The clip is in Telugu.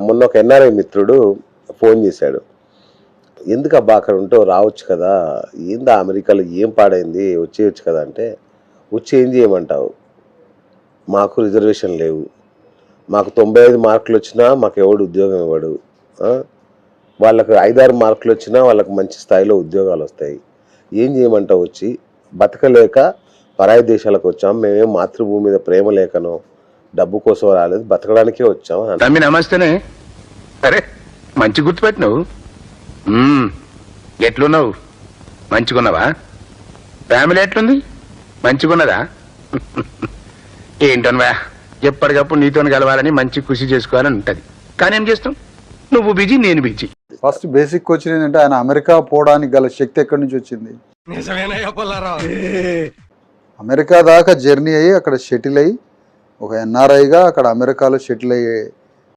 మొన్న ఒక ఎన్ఆర్ఐ మిత్రుడు ఫోన్ చేశాడు. "ఎందుకబ్బా అక్కడ ఉంటావు రావచ్చు కదా! ఏందా అమెరికాలో ఏం పాడైంది వచ్చేయొచ్చు కదా!" అంటే, "వచ్చి ఏం చేయమంటావు? మాకు రిజర్వేషన్ లేవు. మాకు 95 మార్కులొచ్చినా మాకెవడు ఉద్యోగం ఇవ్వడు. ఆ! వాళ్ళకి 5, 6 మార్కులొచ్చినా వాళ్ళకి మంచి స్థాయిలో ఉద్యోగాలొస్తాయి. ఏం చేయమంటావు వచ్చి? బతకలేక పరాయి దేశాలకొచ్చాం. మేమేం మాతృభూమి మీద ప్రేమ లేకనో, డబ్బు కోసం రాలేదు. బతకడానికే వచ్చాం" అని తమ్మి నమస్తేనే. అరే మంచి గుర్తుపెట్టినావు. ఎట్లున్నావు? మంచిగున్నావా? ఫ్యామిలీ ఎట్లుంది? మంచిగున్నదా? ఏంటోనవా ఎప్పటికప్పుడు నీతో కలవాలని మంచి కృషి చేసుకోవాలని ఉంటది. కానీ ఏం చేస్తాం, నువ్వు బిజీ నేను బిజీ. ఫస్ట్ బేసిక్ క్వశ్చన్ ఏంటంటే ఆయన అమెరికా పోవడానికి గల శక్తి ఎక్కడి నుంచి వచ్చింది? అమెరికా దాకా జర్నీ అయ్యి అక్కడ సెటిల్ అయ్యి ఒక ఎన్ఆర్ఐగా అక్కడ అమెరికాలో సెటిల్ అయ్యే